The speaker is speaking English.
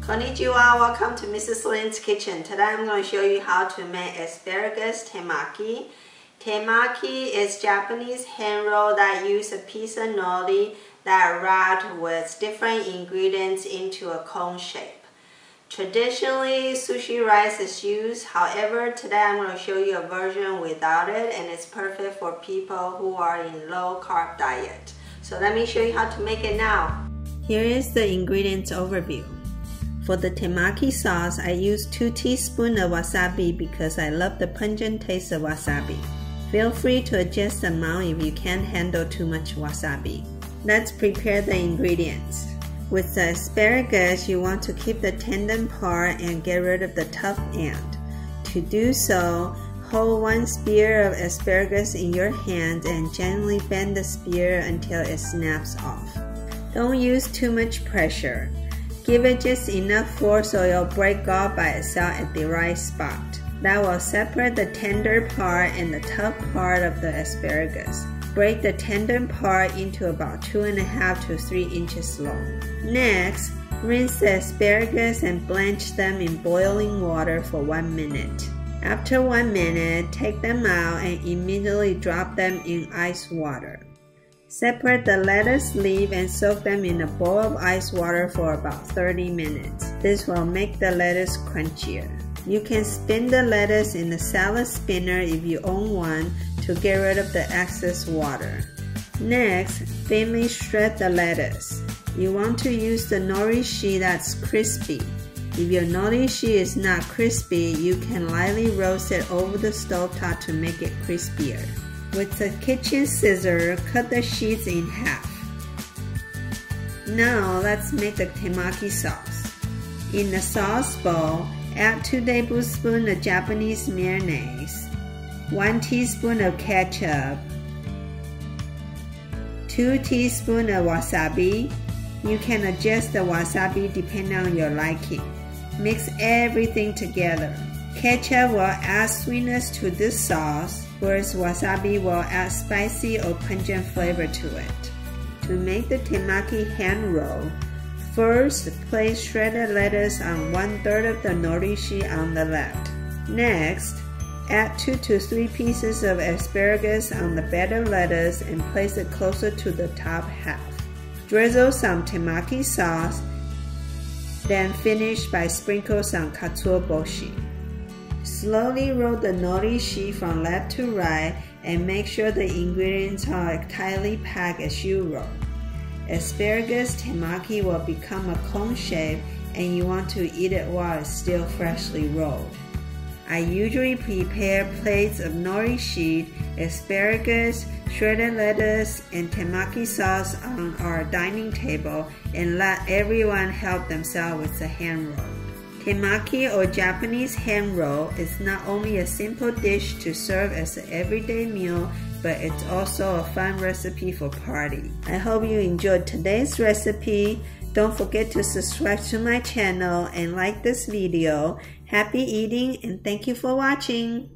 Konnichiwa, welcome to MrsLinsKitchen. Today I'm going to show you how to make asparagus temaki. Temaki is Japanese hand roll that use a piece of nori that wrapped with different ingredients into a cone shape. Traditionally, sushi rice is used. However, today I'm going to show you a version without it, and it's perfect for people who are in low-carb diet. So let me show you how to make it now. Here is the ingredients overview. For the temaki sauce, I use 2 teaspoons of wasabi because I love the pungent taste of wasabi. Feel free to adjust the amount if you can't handle too much wasabi. Let's prepare the ingredients. With the asparagus, you want to keep the tender part and get rid of the tough end. To do so, hold 1 spear of asparagus in your hand and gently bend the spear until it snaps off. Don't use too much pressure. Give it just enough force so it'll break off by itself at the right spot. That will separate the tender part and the tough part of the asparagus. Break the tender part into about 2.5 to 3 inches long. Next, rinse the asparagus and blanch them in boiling water for 1 minute. After 1 minute, take them out and immediately drop them in ice water. Separate the lettuce leaf and soak them in a bowl of ice water for about 30 minutes. This will make the lettuce crunchier. You can spin the lettuce in a salad spinner if you own one to get rid of the excess water. Next, thinly shred the lettuce. You want to use the nori sheet that's crispy. If your nori sheet is not crispy, you can lightly roast it over the stovetop to make it crispier. With the kitchen scissor, cut the sheets in half. Now let's make the temaki sauce. In the sauce bowl, add 2 tablespoons of Japanese mayonnaise, 1 teaspoon of ketchup, 2 teaspoons of wasabi. You can adjust the wasabi depending on your liking. Mix everything together. Ketchup will add sweetness to this sauce, whereas wasabi will add spicy or pungent flavor to it. To make the temaki hand roll, first place shredded lettuce on 1/3 of the nori sheet on the left. Next, add 2 to 3 pieces of asparagus on the better lettuce and place it closer to the top half. Drizzle some temaki sauce, then finish by sprinkle some Katsuoboshi. Slowly roll the nori sheet from left to right and make sure the ingredients are tightly packed as you roll. Asparagus temaki will become a cone shape and you want to eat it while it's still freshly rolled. I usually prepare plates of nori sheet, asparagus, shredded lettuce, and temaki sauce on our dining table and let everyone help themselves with the hand roll. Temaki, or Japanese hand roll, is not only a simple dish to serve as an everyday meal, but it's also a fun recipe for party. I hope you enjoyed today's recipe. Don't forget to subscribe to my channel and like this video. Happy eating and thank you for watching.